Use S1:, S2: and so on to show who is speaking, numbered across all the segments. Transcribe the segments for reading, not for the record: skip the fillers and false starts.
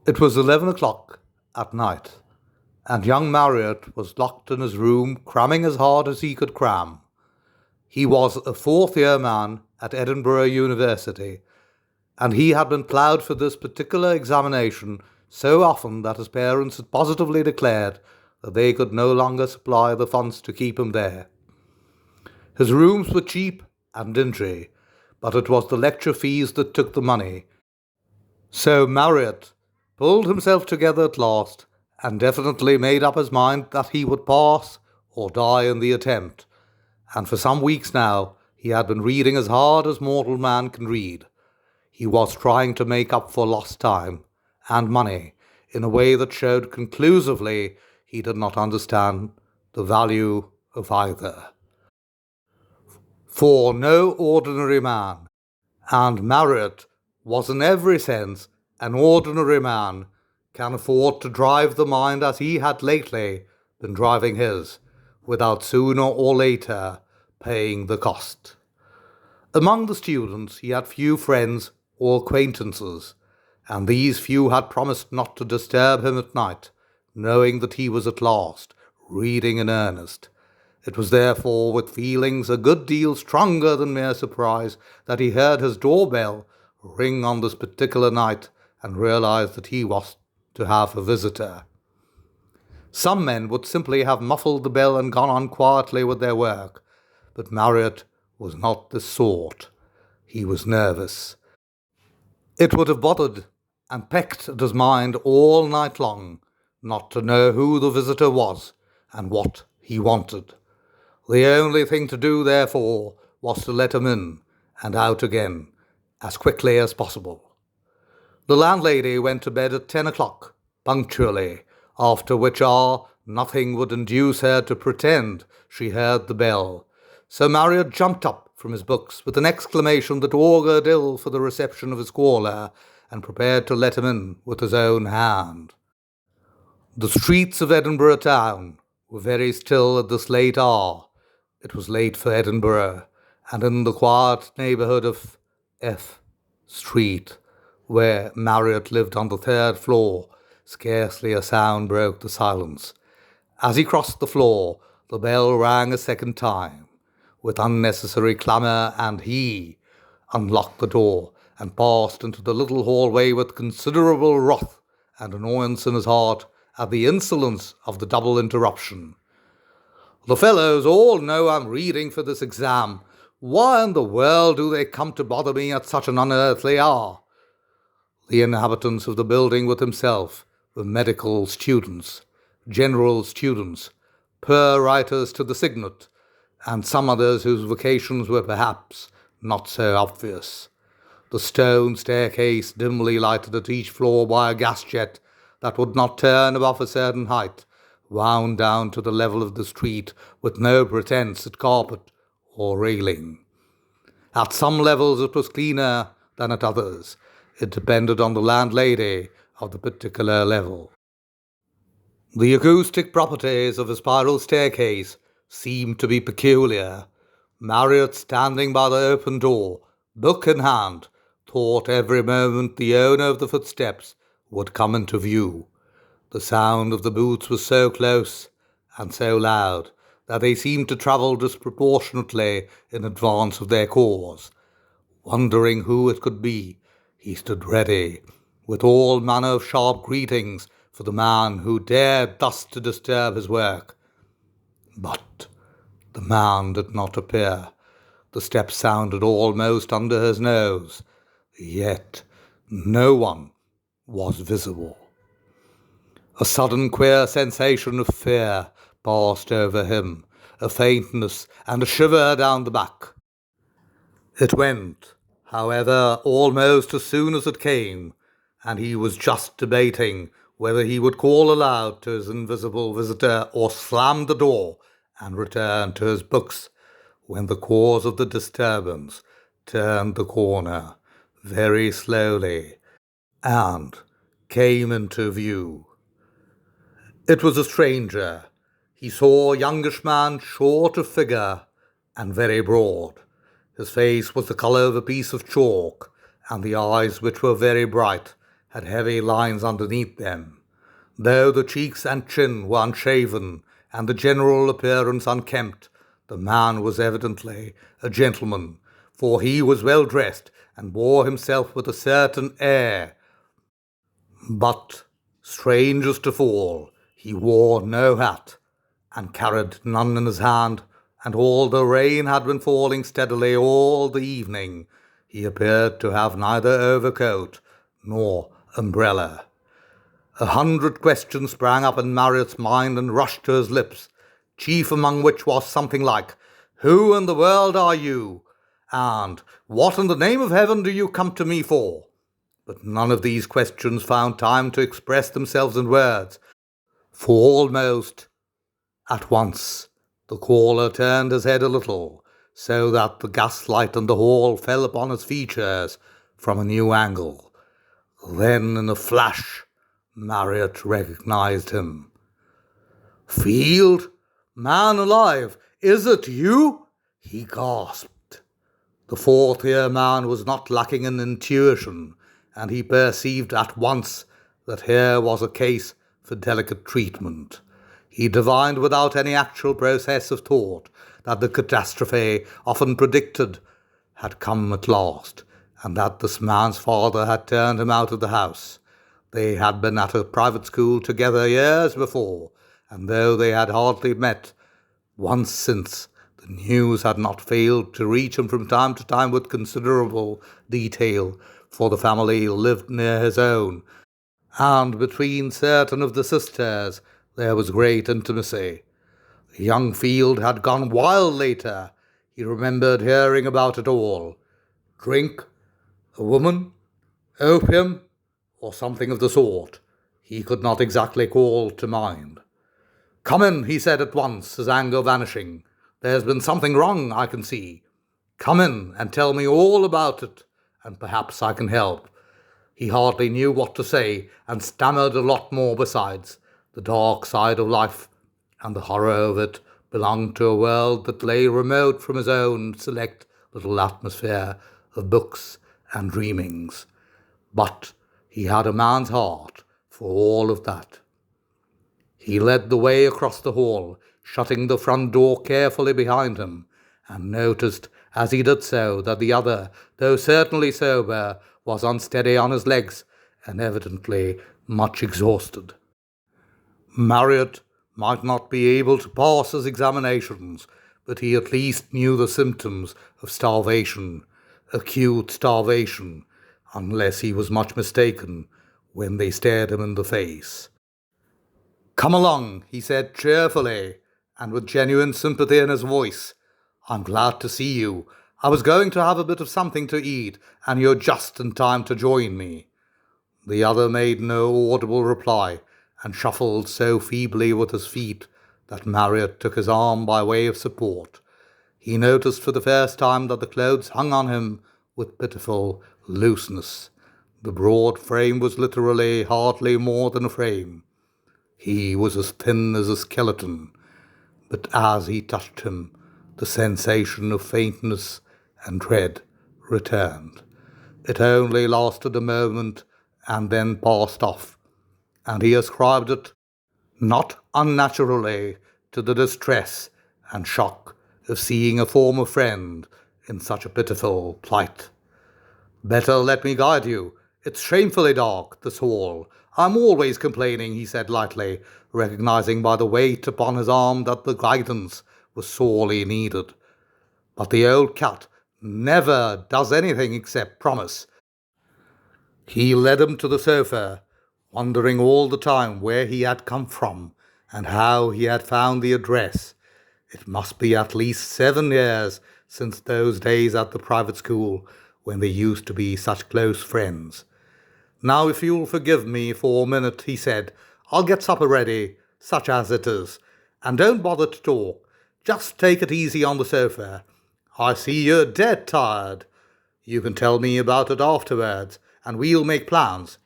S1: It was 11 o'clock at night, and young Marriott was locked in his room, cramming as hard as he could cram. He was a fourth-year man at Edinburgh University, and he had been ploughed for this particular examination so often that his parents had positively declared that they could no longer supply the funds to keep him there. His rooms were cheap and dingy, but it was the lecture fees that took the money. So Marriott pulled himself together at last and definitely made up his mind that he would pass or die in the attempt, and for some weeks now he had been reading as hard as mortal man can read. He was trying to make up for lost time and money in a way that showed conclusively he did not understand the value of either. For no ordinary man, and Marriott was in every sense an ordinary man, can afford to drive the mind as he had lately been driving his, without sooner or later paying the cost. Among the students he had few friends or acquaintances, and these few had promised not to disturb him at night, knowing that he was at last reading in earnest. It was therefore with feelings a good deal stronger than mere surprise that he heard his doorbell ring on this particular night and realized that he was to have a visitor. Some men would simply have muffled the bell and gone on quietly with their work, but Marriott was not this sort. He was nervous. It would have bothered and pecked at his mind all night long not to know who the visitor was and what he wanted. The only thing to do, therefore, was to let him in and out again as quickly as possible. The landlady went to bed at 10 o'clock, punctually, after which hour nothing would induce her to pretend she heard the bell. So Marriott jumped up from his books with an exclamation that augured ill for the reception of his caller, and prepared to let him in with his own hand. The streets of Edinburgh town were very still at this late hour. It was late for Edinburgh, and in the quiet neighbourhood of F Street, where Marriott lived on the third floor, scarcely a sound broke the silence. As he crossed the floor, the bell rang a second time, with unnecessary clamour, and he unlocked the door and passed into the little hallway with considerable wrath and annoyance in his heart at the insolence of the double interruption. "The fellows all know I'm reading for this exam. Why in the world do they come to bother me at such an unearthly hour?" The inhabitants of the building with himself were medical students, general students, poor writers to the signet, and some others whose vocations were perhaps not so obvious. The stone staircase, dimly lighted at each floor by a gas jet that would not turn above a certain height, wound down to the level of the street with no pretence at carpet or railing. At some levels it was cleaner than at others. It depended on the landlady of the particular level. The acoustic properties of a spiral staircase seemed to be peculiar. Marriott, standing by the open door, book in hand, thought every moment the owner of the footsteps would come into view. The sound of the boots was so close and so loud that they seemed to travel disproportionately in advance of their cause. Wondering who it could be, he stood ready, with all manner of sharp greetings for the man who dared thus to disturb his work. But the man did not appear. The steps sounded almost under his nose, yet no one was visible. A sudden queer sensation of fear passed over him, a faintness and a shiver down the back. It went, however, almost as soon as it came, and he was just debating whether he would call aloud to his invisible visitor or slam the door and return to his books, when the cause of the disturbance turned the corner very slowly and came into view. It was a stranger. He saw a youngish man, short of figure and very broad. His face was the colour of a piece of chalk, and the eyes, which were very bright, had heavy lines underneath them. Though the cheeks and chin were unshaven and the general appearance unkempt, the man was evidently a gentleman, for he was well dressed and bore himself with a certain air. But, strangest of all, he wore no hat, and carried none in his hand, and although rain had been falling steadily all the evening, he appeared to have neither overcoat nor umbrella. 100 questions sprang up in Marriott's mind and rushed to his lips, chief among which was something like, "Who in the world are you?" and "What in the name of heaven do you come to me for?" But none of these questions found time to express themselves in words, for almost at once the caller turned his head a little, so that the gaslight in the hall fell upon his features from a new angle. Then, in a flash, Marriott recognized him. "Field? Man alive, is it you?" he gasped. The fourth-year man was not lacking in intuition, and he perceived at once that here was a case for delicate treatment. He divined without any actual process of thought that the catastrophe often predicted had come at last, and that this man's father had turned him out of the house. They had been at a private school together years before, and though they had hardly met once since, the news had not failed to reach him from time to time with considerable detail, for the family lived near his own, and between certain of the sisters there was great intimacy. Young Field had gone wild later. He remembered hearing about it all. Drink, a woman, opium, or something of the sort. He could not exactly call to mind. "Come in," he said at once, his anger vanishing. "There's been something wrong, I can see. Come in and tell me all about it, and perhaps I can help." He hardly knew what to say, and stammered a lot more besides. The dark side of life, and the horror of it, belonged to a world that lay remote from his own select little atmosphere of books and dreamings. But he had a man's heart for all of that. He led the way across the hall, shutting the front door carefully behind him, and noticed as he did so that the other, though certainly sober, was unsteady on his legs and evidently much exhausted. Marriott might not be able to pass his examinations, but he at least knew the symptoms of starvation, acute starvation, unless he was much mistaken when they stared him in the face. "Come along," he said cheerfully, and with genuine sympathy in his voice. "I'm glad to see you. I was going to have a bit of something to eat, and you're just in time to join me." The other made no audible reply, and shuffled so feebly with his feet that Marriott took his arm by way of support. He noticed for the first time that the clothes hung on him with pitiful looseness. The broad frame was literally hardly more than a frame. He was as thin as a skeleton, but as he touched him, the sensation of faintness and dread returned. It only lasted a moment and then passed off, and he ascribed it, not unnaturally, to the distress and shock of seeing a former friend in such a pitiful plight. "Better let me guide you. It's shamefully dark, this hall. I'm always complaining," he said lightly, recognizing by the weight upon his arm that the guidance was sorely needed. "But the old cat never does anything except promise." He led him to the sofa, wondering all the time where he had come from and how he had found the address. It must be at least 7 years since those days at the private school when they used to be such close friends. "Now, if you'll forgive me for a minute," he said, "I'll get supper ready, such as it is, and don't bother to talk. Just take it easy on the sofa. I see you're dead tired. You can tell me about it afterwards, and we'll make plans."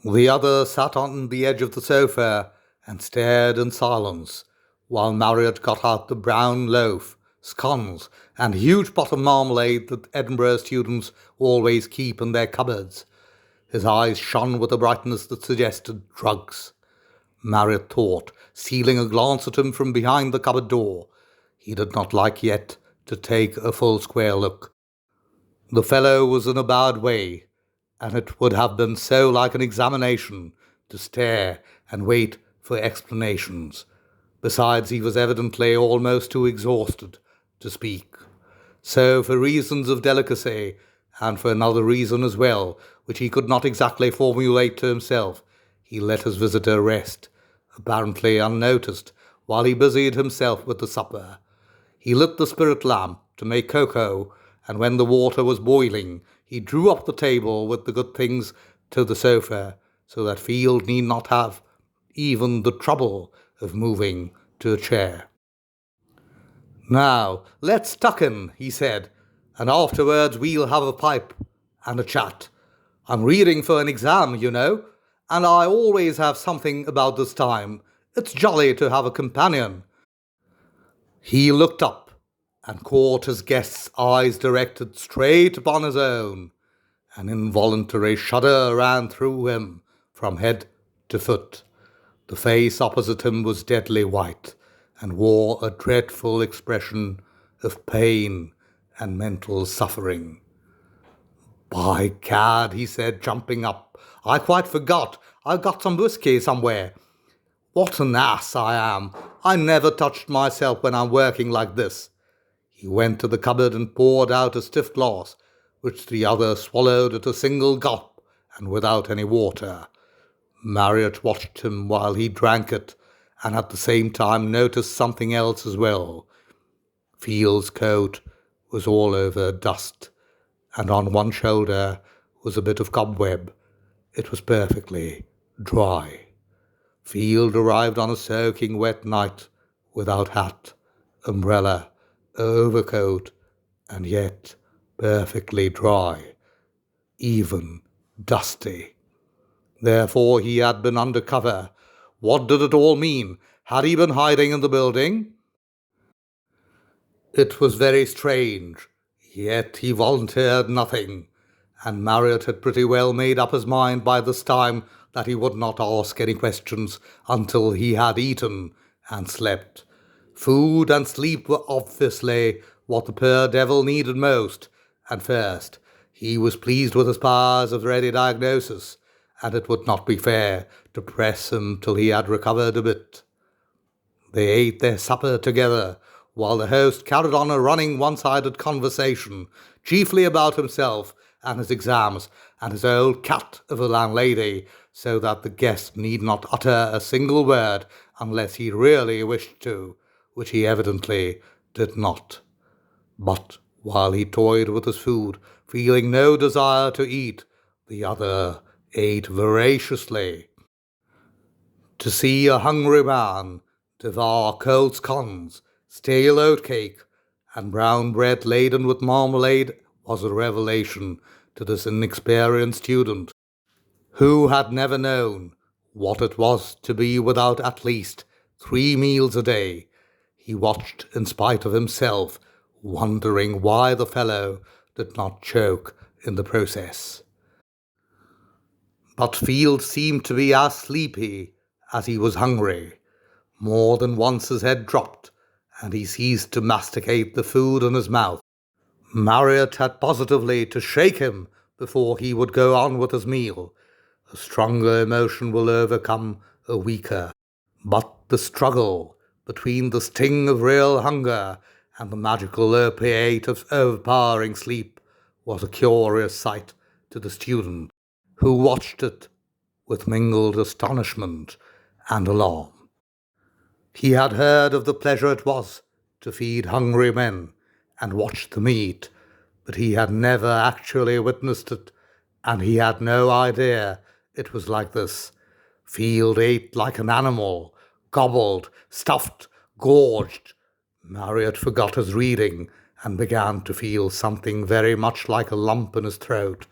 S1: The other sat on the edge of the sofa and stared in silence, while Marriott got out the brown loaf, scones, and huge pot of marmalade that Edinburgh students always keep in their cupboards. His eyes shone with a brightness that suggested drugs. Marriott thought, stealing a glance at him from behind the cupboard door. He did not like yet to take a full square look. The fellow was in a bad way, and it would have been so like an examination to stare and wait for explanations. Besides, he was evidently almost too exhausted to speak. So, for reasons of delicacy, and for another reason as well, which he could not exactly formulate to himself, he let his visitor rest, apparently unnoticed, while he busied himself with the supper. He lit the spirit lamp to make cocoa, and when the water was boiling, he drew up the table with the good things to the sofa, so that Field need not have even the trouble of moving to a chair. "Now, let's tuck in," he said, "and afterwards we'll have a pipe and a chat. I'm reading for an exam, you know, and I always have something about this time. It's jolly to have a companion." He looked up and caught his guest's eyes directed straight upon his own. An involuntary shudder ran through him from head to foot. The face opposite him was deadly white and wore a dreadful expression of pain and mental suffering. "By gad," he said, jumping up, "I quite forgot. I've got some whiskey somewhere. What an ass I am. I never touched myself when I'm working like this." He went to the cupboard and poured out a stiff glass, which the other swallowed at a single gulp and without any water. Marriott watched him while he drank it, and at the same time noticed something else as well. Field's coat was all over dust, and on one shoulder was a bit of cobweb. It was perfectly dry. Field arrived on a soaking wet night, without hat, umbrella, overcoat, and yet perfectly dry, even dusty. Therefore he had been under cover. What did it all mean? Had he been hiding in the building? It was very strange, yet he volunteered nothing, and Marriott had pretty well made up his mind by this time that he would not ask any questions until he had eaten and slept. Food and sleep were obviously what the poor devil needed most, and first. He was pleased with his powers of ready diagnosis, and it would not be fair to press him till he had recovered a bit. They ate their supper together, while the host carried on a running one-sided conversation, chiefly about himself and his exams and his old cat of a landlady, so that the guest need not utter a single word unless he really wished to, which he evidently did not. But while he toyed with his food, feeling no desire to eat, the other ate voraciously. To see a hungry man devour cold scones, stale oatcake, and brown bread laden with marmalade was a revelation to this inexperienced student, who had never known what it was to be without at least 3 meals a day. He watched in spite of himself, wondering why the fellow did not choke in the process. But Field seemed to be as sleepy as he was hungry. More than once his head dropped, and he ceased to masticate the food in his mouth. Marriott had positively to shake him before he would go on with his meal. A stronger emotion will overcome a weaker. But the struggle between the sting of real hunger and the magical opiate of overpowering sleep was a curious sight to the student, who watched it with mingled astonishment and alarm. He had heard of the pleasure it was to feed hungry men and watch them eat, but he had never actually witnessed it, and he had no idea it was like this. Field ate like an animal, gobbled, stuffed, gorged. Marriott forgot his reading and began to feel something very much like a lump in his throat.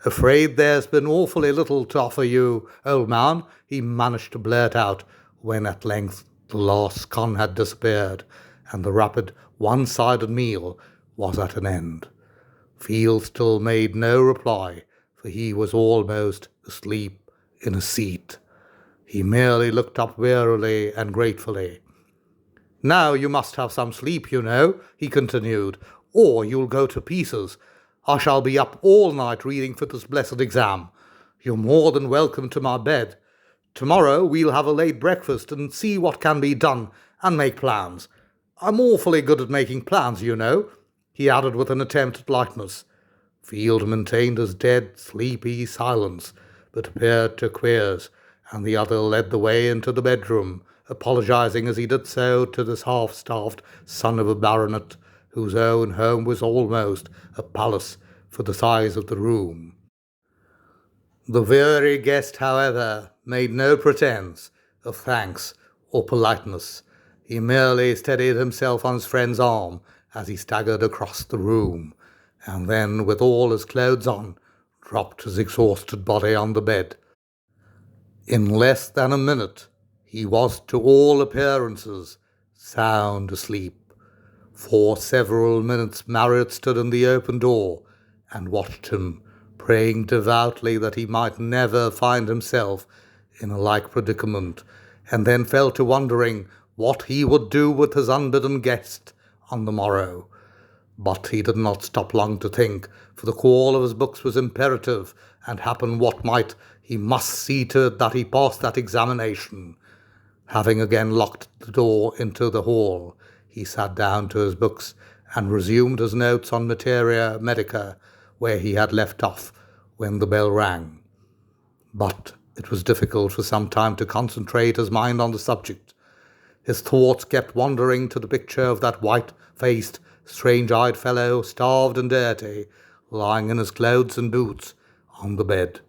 S1: "Afraid there's been awfully little to offer you, old man," he managed to blurt out, when at length the last scone had disappeared, and the rapid, one-sided meal was at an end. Field still made no reply, for he was almost asleep in a seat. He merely looked up wearily and gratefully. "Now you must have some sleep, you know," he continued, "or you'll go to pieces. I shall be up all night reading for this blessed exam. You're more than welcome to my bed. Tomorrow we'll have a late breakfast and see what can be done and make plans. I'm awfully good at making plans, you know," he added with an attempt at lightness. Field maintained his dead, sleepy silence, but appeared to acquiesce, and the other led the way into the bedroom, apologizing as he did so to this half-starved son of a baronet, whose own home was almost a palace for the size of the room. The weary guest, however, made no pretence of thanks or politeness. He merely steadied himself on his friend's arm as he staggered across the room, and then, with all his clothes on, dropped his exhausted body on the bed. In less than a minute, he was to all appearances sound asleep. For several minutes Marriott stood in the open door and watched him, praying devoutly that he might never find himself in a like predicament, and then fell to wondering what he would do with his unbidden guest on the morrow. But he did not stop long to think, for the call of his books was imperative, and happen what might, he must see to it that he passed that examination. Having again locked the door into the hall, he sat down to his books and resumed his notes on materia medica, where he had left off when the bell rang. But it was difficult for some time to concentrate his mind on the subject. His thoughts kept wandering to the picture of that white-faced, strange-eyed fellow, starved and dirty, lying in his clothes and boots on the bed.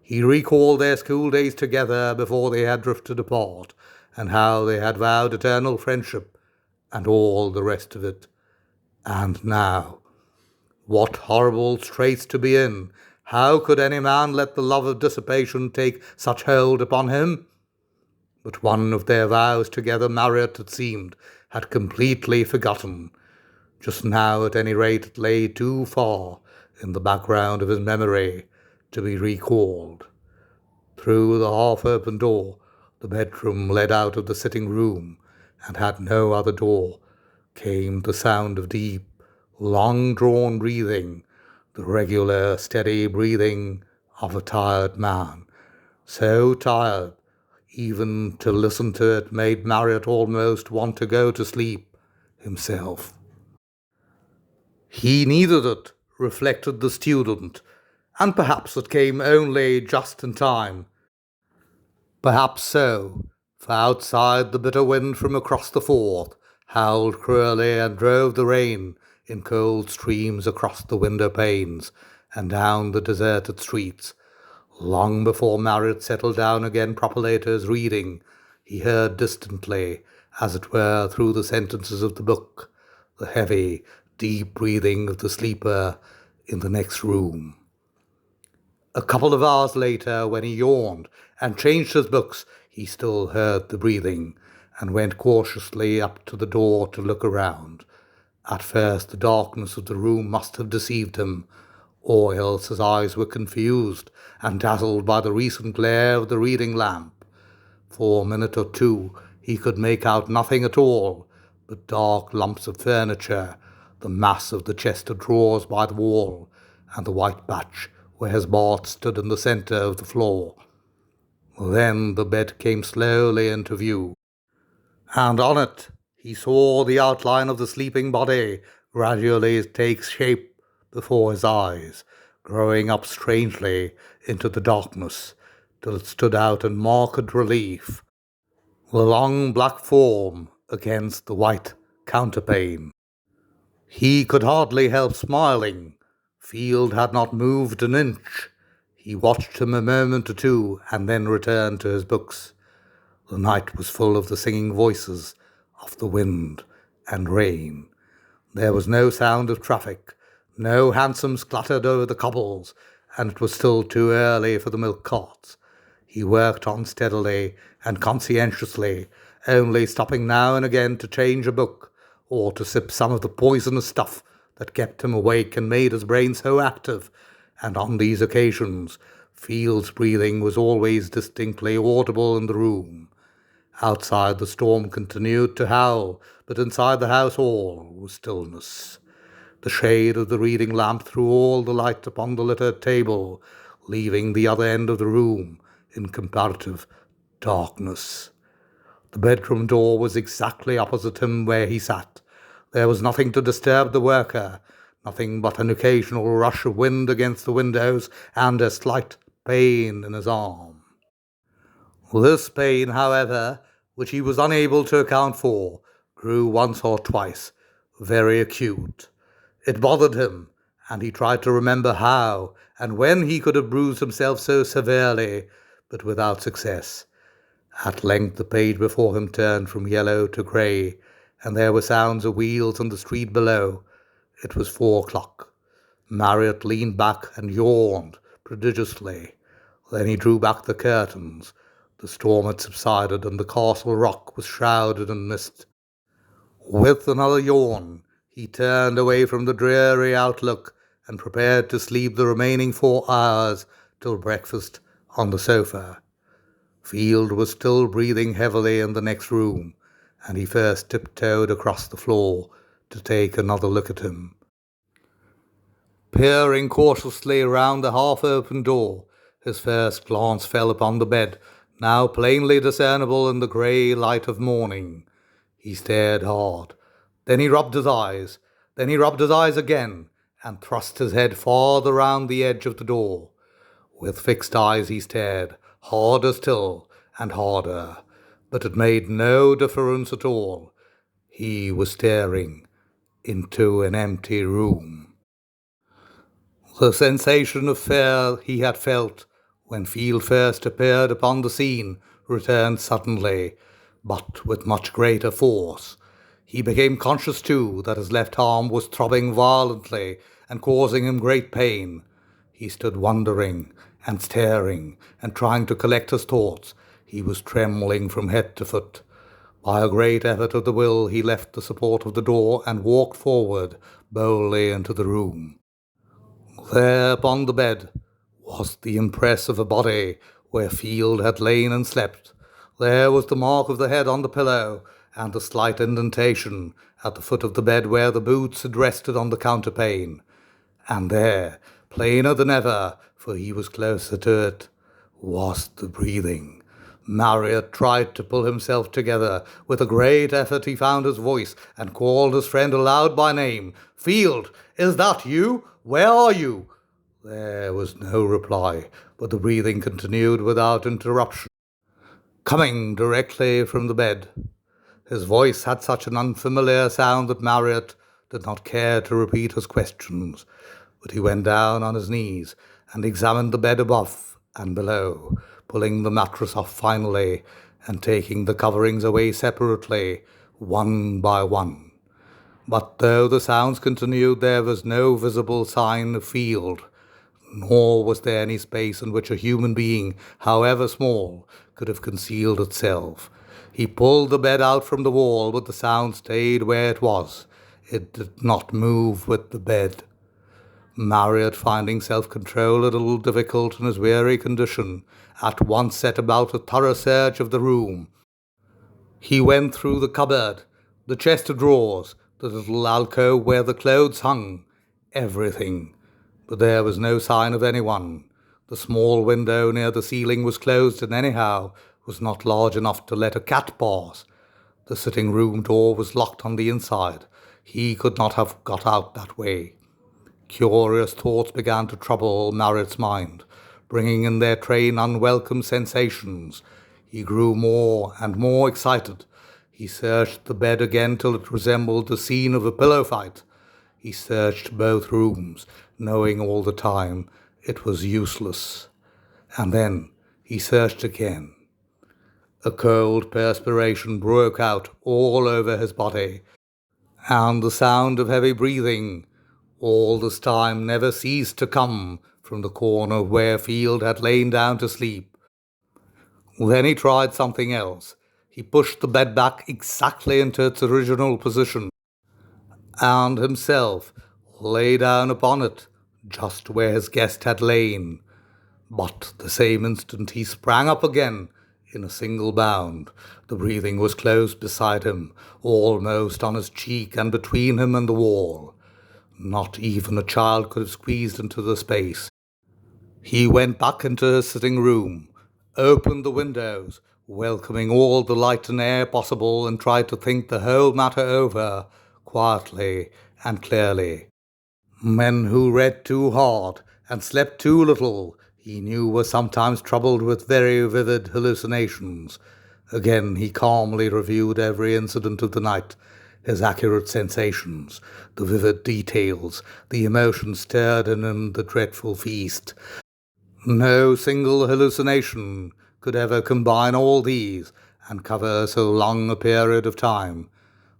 S1: He recalled their school days together before they had drifted apart, and how they had vowed eternal friendship, and all the rest of it. And now, what horrible straits to be in! How could any man let the love of dissipation take such hold upon him? But one of their vows together Marriott, it seemed, had completely forgotten. Just now, at any rate, it lay too far in the background of his memory to be recalled. Through the half-open door, the bedroom led out of the sitting-room, and had no other door, came the sound of deep, long-drawn breathing, the regular, steady breathing of a tired man. So tired, even to listen to it made Marriott almost want to go to sleep himself. He needed it, reflected the student, and perhaps it came only just in time. Perhaps so, for outside the bitter wind from across the Forth howled cruelly and drove the rain in cold streams across the window panes and down the deserted streets. Long before Marriott settled down again properly to his reading, he heard distantly, as it were through the sentences of the book, the heavy, deep breathing of the sleeper in the next room. A couple of hours later, when he yawned and changed his books, he still heard the breathing, and went cautiously up to the door to look around. At first the darkness of the room must have deceived him, or else his eyes were confused and dazzled by the recent glare of the reading lamp. For a minute or two he could make out nothing at all but dark lumps of furniture, the mass of the chest of drawers by the wall, and the white batch where his bath stood in the centre of the floor. Then the bed came slowly into view, and on it he saw the outline of the sleeping body gradually take shape before his eyes, growing up strangely into the darkness, till it stood out in marked relief, the long black form against the white counterpane. He could hardly help smiling. Field had not moved an inch. He watched him a moment or two, and then returned to his books. The night was full of the singing voices of the wind and rain. There was no sound of traffic. No hansoms clattered over the cobbles, and it was still too early for the milk carts. He worked on steadily and conscientiously, only stopping now and again to change a book, or to sip some of the poisonous stuff that kept him awake and made his brain so active and on these occasions Field's breathing was always distinctly audible in the room. Outside the storm continued to howl, but inside the house all was stillness. The shade of the reading lamp threw all the light upon the littered table, leaving the other end of the room in comparative darkness. The bedroom door was exactly opposite him where he sat. There was nothing to disturb the worker, nothing but an occasional rush of wind against the windows and a slight pain in his arm. This pain, however, which he was unable to account for, grew once or twice, very acute. It bothered him, and he tried to remember how and when he could have bruised himself so severely, but without success. At length the page before him turned from yellow to grey, and there were sounds of wheels in the street below. It was 4 o'clock. Marriott leaned back and yawned prodigiously. Then he drew back the curtains. The storm had subsided, and the castle rock was shrouded in mist. With another yawn, he turned away from the dreary outlook and prepared to sleep the remaining 4 hours till breakfast on the sofa. Field was still breathing heavily in the next room, and he first tiptoed across the floor to take another look at him. Peering cautiously round the half-open door, his first glance fell upon the bed, now plainly discernible in the grey light of morning. He stared hard. Then he rubbed his eyes. Then he rubbed his eyes again, and thrust his head farther round the edge of the door. With fixed eyes he stared, harder still, and harder, but it made no difference at all. He was staring into an empty room. The sensation of fear he had felt when Field first appeared upon the scene returned suddenly, but with much greater force. He became conscious, too, that his left arm was throbbing violently and causing him great pain. He stood wondering and staring and trying to collect his thoughts. He was trembling from head to foot. By a great effort of the will, he left the support of the door and walked forward boldly into the room. There upon the bed was the impress of a body where Field had lain and slept. There was the mark of the head on the pillow, and the slight indentation at the foot of the bed where the boots had rested on the counterpane. And there, plainer than ever, for he was closer to it, was the breathing. Marriott tried to pull himself together. With a great effort he found his voice and called his friend aloud by name. "Field, is that you? Where are you?" There was no reply, but the breathing continued without interruption, coming directly from the bed. His voice had such an unfamiliar sound that Marriott did not care to repeat his questions, but he went down on his knees and examined the bed above and below, pulling the mattress off finally and taking the coverings away separately, one by one. But though the sounds continued, there was no visible sign of Field, nor was there any space in which a human being, however small, could have concealed itself. He pulled the bed out from the wall, but the sound stayed where it was. It did not move with the bed. Marriott, finding self-control a little difficult in his weary condition, at once set about a thorough search of the room. He went through the cupboard, the chest of drawers, the little alcove where the clothes hung, everything. But there was no sign of anyone. The small window near the ceiling was closed and anyhow was not large enough to let a cat pass. The sitting-room door was locked on the inside. He could not have got out that way. Curious thoughts began to trouble Marriott's mind, bringing in their train unwelcome sensations. He grew more and more excited. He searched the bed again till it resembled the scene of a pillow fight. He searched both rooms, knowing all the time it was useless. And then he searched again. A cold perspiration broke out all over his body, and the sound of heavy breathing all this time never ceased to come from the corner where Field had lain down to sleep. Then he tried something else. He pushed the bed back exactly into its original position, and himself lay down upon it, just where his guest had lain. But the same instant he sprang up again in a single bound. The breathing was close beside him, almost on his cheek and between him and the wall. Not even a child could have squeezed into the space. He went back into his sitting room, opened the windows, welcoming all the light and air possible, and tried to think the whole matter over quietly and clearly. Men who read too hard and slept too little, he knew, were sometimes troubled with very vivid hallucinations. Again he calmly reviewed every incident of the night, his accurate sensations, the vivid details, the emotions stirred in him, the dreadful feast. No single hallucination could ever combine all these and cover so long a period of time.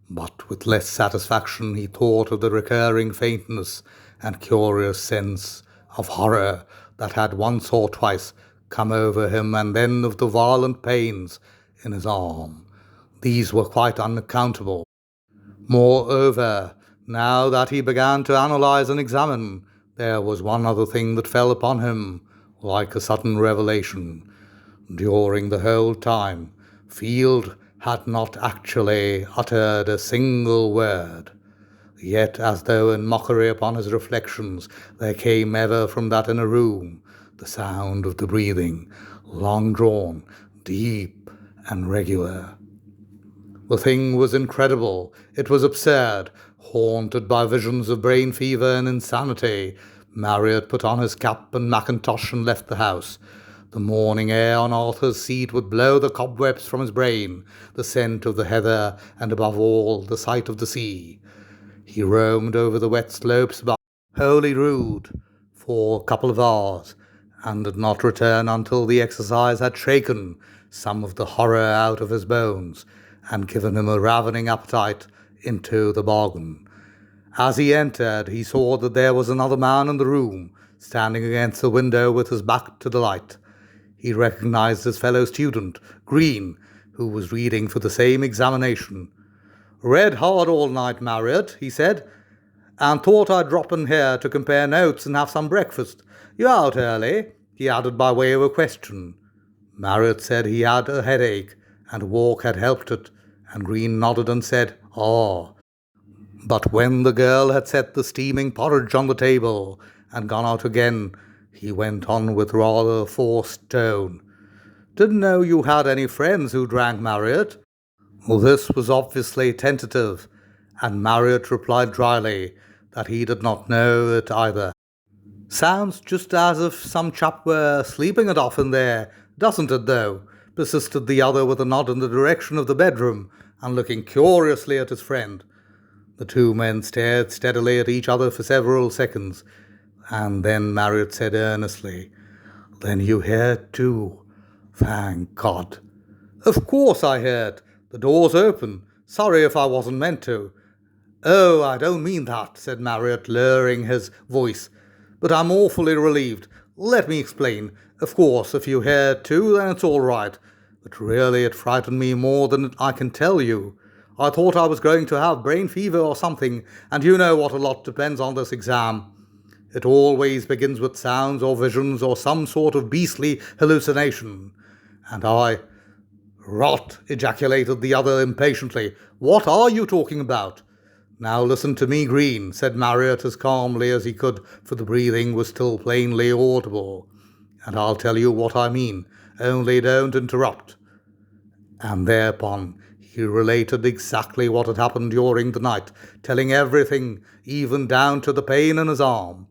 S1: But with less satisfaction he thought of the recurring faintness and curious sense of horror that had once or twice come over him, and then of the violent pains in his arm. These were quite unaccountable. Moreover, now that he began to analyze and examine, there was one other thing that fell upon him like a sudden revelation. During the whole time, Field had not actually uttered a single word. Yet, as though in mockery upon his reflections, there came ever from that inner room the sound of the breathing, long-drawn, deep, and regular. The thing was incredible. It was absurd. Haunted by visions of brain fever and insanity, Marriott put on his cap and mackintosh and left the house. The morning air on Arthur's seat would blow the cobwebs from his brain, the scent of the heather, and above all, the sight of the sea. He roamed over the wet slopes about Holyrood for a couple of hours, and did not return until the exercise had shaken some of the horror out of his bones, and given him a ravening appetite into the bargain. As he entered, he saw that there was another man in the room, standing against the window with his back to the light. He recognized his fellow student, Green, who was reading for the same examination. "Read hard all night, Marriott," he said, "and thought I'd drop in here to compare notes and have some breakfast. You out early?" he added by way of a question. Marriott said he had a headache, and a walk had helped it, and Green nodded and said, "Ah." But when the girl had set the steaming porridge on the table and gone out again, he went on with rather forced tone. "Didn't know you had any friends who drank, Marriott." This was obviously tentative, and Marriott replied dryly that he did not know it either. "Sounds just as if some chap were sleeping it off in there, doesn't it, though?" persisted the other with a nod in the direction of the bedroom and looking curiously at his friend. The two men stared steadily at each other for several seconds, and then Marriott said earnestly, "Then you heard too? Thank God." "Of course I heard. The door's open. Sorry if I wasn't meant to." "Oh, I don't mean that," said Marriott, lowering his voice. "But I'm awfully relieved. Let me explain. Of course, if you heard too, then it's all right. But really it frightened me more than I can tell you. I thought I was going to have brain fever or something, and you know what a lot depends on this exam. It always begins with sounds or visions or some sort of beastly hallucination. And I—" "Rot!" ejaculated the other impatiently. "What are you talking about?" "Now listen to me, Green," said Marriott as calmly as he could, for the breathing was still plainly audible, "and I'll tell you what I mean. Only don't interrupt." And thereupon he related exactly what had happened during the night, telling everything, even down to the pain in his arm.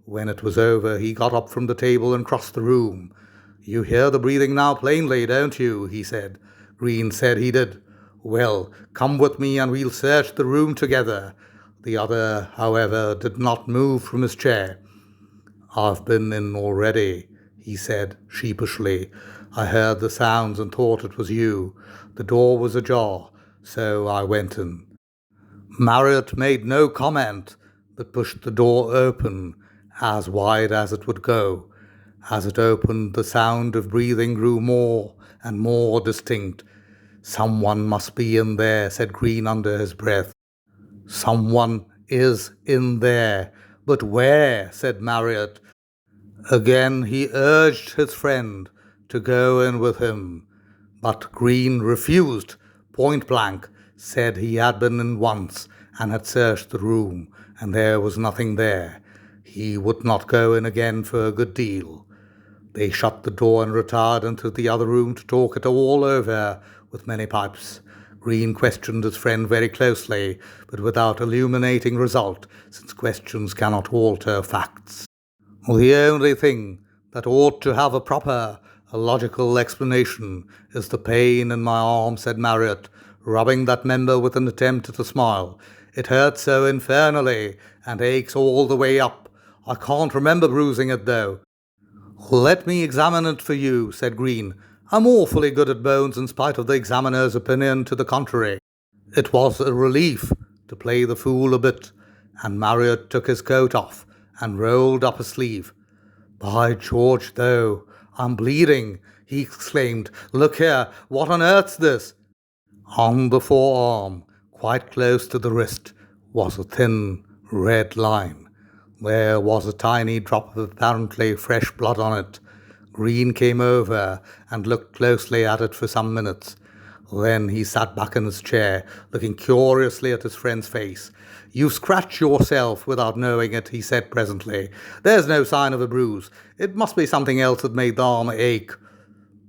S1: When it was over, he got up from the table and crossed the room. "You hear the breathing now plainly, don't you?" he said. Green said he did. "Well, come with me and we'll search the room together." The other, however, did not move from his chair. "I've been in already," he said sheepishly. "I heard the sounds and thought it was you. The door was ajar, so I went in." Marriott made no comment, but pushed the door open, as wide as it would go. As it opened, the sound of breathing grew more and more distinct. "Someone must be in there," said Green under his breath. "Someone is in there," "But where?" said Marriott. Again he urged his friend to go in with him, but Green refused, point blank, said he had been in once and had searched the room, and there was nothing there. He would not go in again for a good deal. They shut the door and retired into the other room to talk it all over with many pipes. Green questioned his friend very closely, but without illuminating result, since questions cannot alter facts. The only thing that ought to have a logical explanation is the pain in my arm, said Marriott, rubbing that member with an attempt at a smile. It hurts so infernally, and aches all the way up. I can't remember bruising it, though. Let me examine it for you, said Green. I'm awfully good at bones in spite of the examiner's opinion to the contrary. It was a relief to play the fool a bit, and Marriott took his coat off and rolled up a sleeve. By George, though, I'm bleeding, he exclaimed. Look here, what on earth's this? On the forearm, quite close to the wrist, was a thin red line. There was a tiny drop of apparently fresh blood on it. Green came over and looked closely at it for some minutes. Then he sat back in his chair, looking curiously at his friend's face. "You've scratched yourself without knowing it," he said presently. "There's no sign of a bruise. It must be something else that made the arm ache."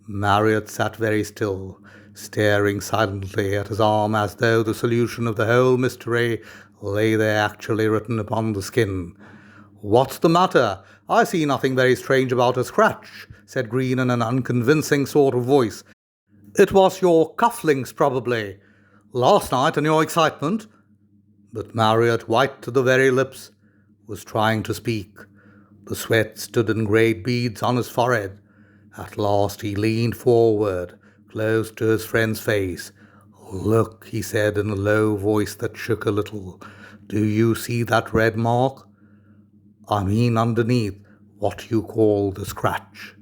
S1: Marriott sat very still, staring silently at his arm as though the solution of the whole mystery lay there actually written upon the skin. "What's the matter? I see nothing very strange about a scratch," said Green in an unconvincing sort of voice. "It was your cufflinks, probably. Last night in your excitement." But Marriott, white to the very lips, was trying to speak. The sweat stood in great beads on his forehead. At last he leaned forward, close to his friend's face. "Look," he said in a low voice that shook a little. "Do you see that red mark? I mean underneath what you call the scratch."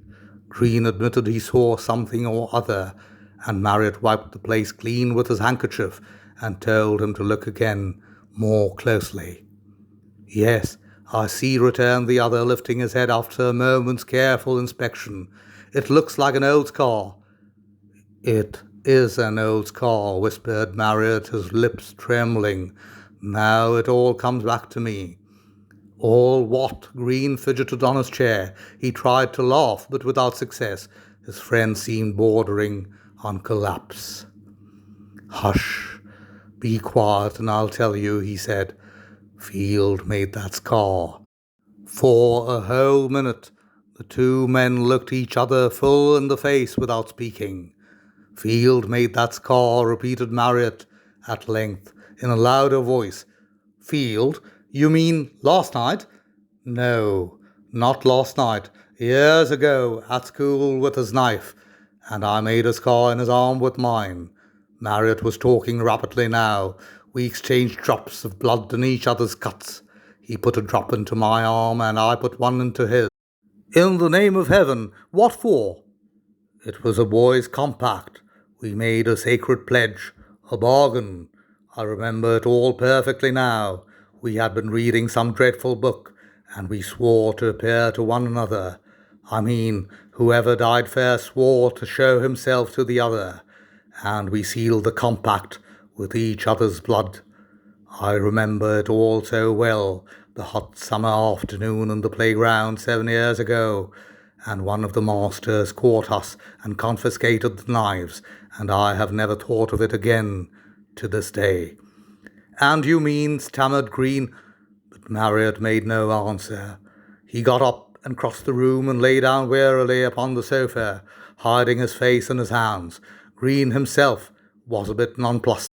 S1: Green admitted he saw something or other, and Marriott wiped the place clean with his handkerchief and told him to look again more closely. "Yes, I see," returned the other, lifting his head after a moment's careful inspection. "It looks like an old scar." "It is an old scar," whispered Marriott, his lips trembling. "Now it all comes back to me." "All what?" Green fidgeted on his chair. He tried to laugh, but without success. His friend seemed bordering on collapse. "Hush, be quiet and I'll tell you," he said. "Field made that scar." For a whole minute the two men looked each other full in the face without speaking. "Field made that scar," repeated Marriott at length in a louder voice. "Field? You mean last night?" "No, not last night. Years ago, at school with his knife, and I made a scar in his arm with mine." Marriott was talking rapidly now. "We exchanged drops of blood in each other's cuts. He put a drop into my arm, and I put one into his." "In the name of heaven, what for?" "It was a boy's compact. We made a sacred pledge, a bargain. I remember it all perfectly now. We had been reading some dreadful book, and we swore to appear to one another. I mean, whoever died first swore to show himself to the other, and we sealed the compact with each other's blood. I remember it all so well, the hot summer afternoon in the playground 7 years ago, and one of the masters caught us and confiscated the knives, and I have never thought of it again to this day." "And you mean," stammered Green, but Marriott made no answer. He got up and crossed the room and lay down wearily upon the sofa, hiding his face in his hands. Green himself was a bit nonplussed.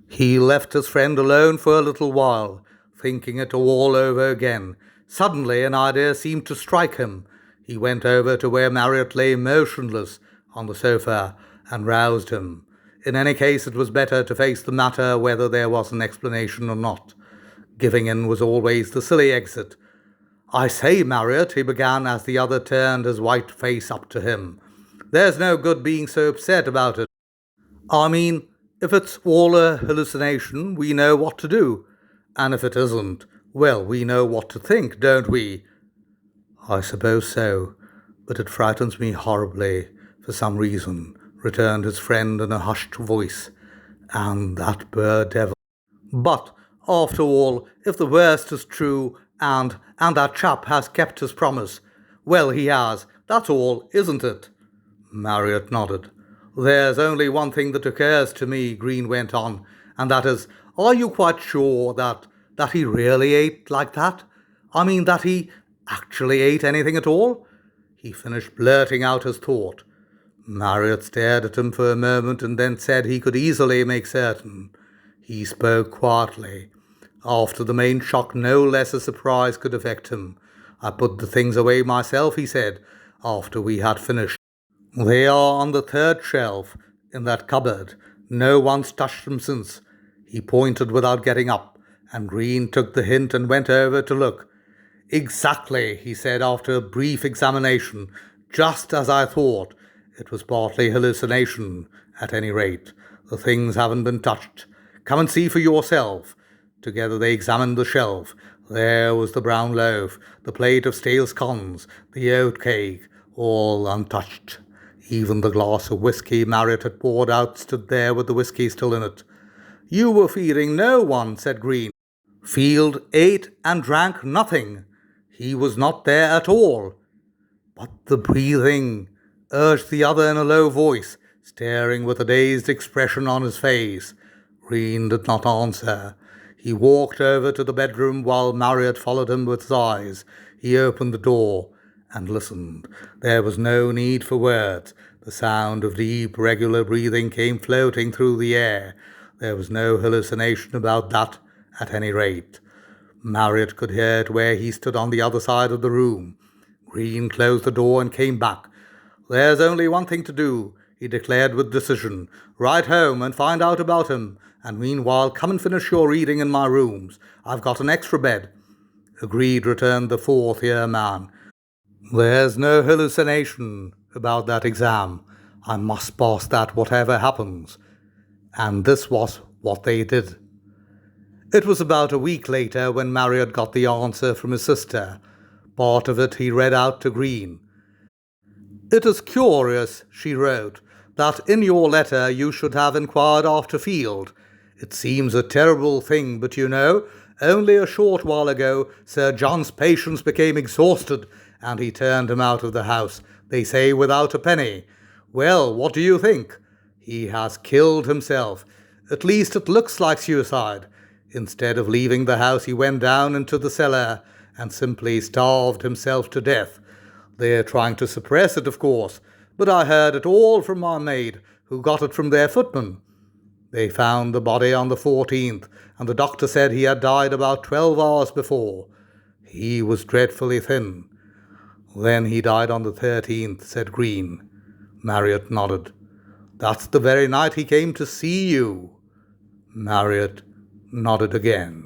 S1: He left his friend alone for a little while, thinking it all over again. Suddenly an idea seemed to strike him. He went over to where Marriott lay motionless on the sofa and roused him. In any case, it was better to face the matter whether there was an explanation or not. Giving in was always the silly exit. "I say, Marriott," he began as the other turned his white face up to him, "there's no good being so upset about it. I mean, if it's all a hallucination, we know what to do. And if it isn't, Well, we know what to think, don't we? I suppose so, but it frightens me horribly, for some reason, returned his friend in a hushed voice. And that bird devil. But, after all, if the worst is true, and that chap has kept his promise, well, he has, that's all, isn't it? Marriott nodded. There's only one thing that occurs to me, Green went on, and that is, are you quite sure that he really ate like that? I mean, that he actually ate anything at all? He finished blurting out his thought. Marriott stared at him for a moment and then said he could easily make certain. He spoke quietly. After the main shock, no less a surprise could affect him. I put the things away myself, he said, after we had finished. They are on the third shelf, in that cupboard. No one's touched them since. He pointed without getting up, and Green took the hint and went over to look. Exactly, he said after a brief examination. Just as I thought. It was partly hallucination, at any rate. The things haven't been touched. Come and see for yourself. Together they examined the shelf. There was the brown loaf, the plate of stale scones, the oat cake, all untouched. Even the glass of whisky Marriott had poured out stood there with the whisky still in it. You were feeding no one, said Green. Field ate and drank nothing. He was not there at all. But the breathing, urged the other in a low voice, staring with a dazed expression on his face. Green did not answer. He walked over to the bedroom while Marriott followed him with his eyes. He opened the door and listened. There was no need for words. The sound of deep, regular breathing came floating through the air. There was no hallucination about that, at any rate. Marriott could hear it where he stood on the other side of the room. Green closed the door and came back. There's only one thing to do, he declared with decision. Write home and find out about him, and meanwhile come and finish your reading in my rooms. I've got an extra bed. Agreed, returned the fourth-year man. There's no hallucination about that exam. I must pass that whatever happens. And this was what they did. It was about a week later when Marriott got the answer from his sister. Part of it he read out to Green. It is curious, she wrote, that in your letter you should have inquired after Field. It seems a terrible thing, but you know, only a short while ago Sir John's patience became exhausted, and he turned him out of the house, they say without a penny. Well, what do you think? He has killed himself. At least it looks like suicide. Instead of leaving the house, he went down into the cellar and simply starved himself to death. They're trying to suppress it, of course, but I heard it all from my maid, who got it from their footman. They found the body on the 14th, and the doctor said he had died about 12 hours before. He was dreadfully thin. Then he died on the 13th, said Green. Marriott nodded. That's the very night he came to see you. Marriott nodded again.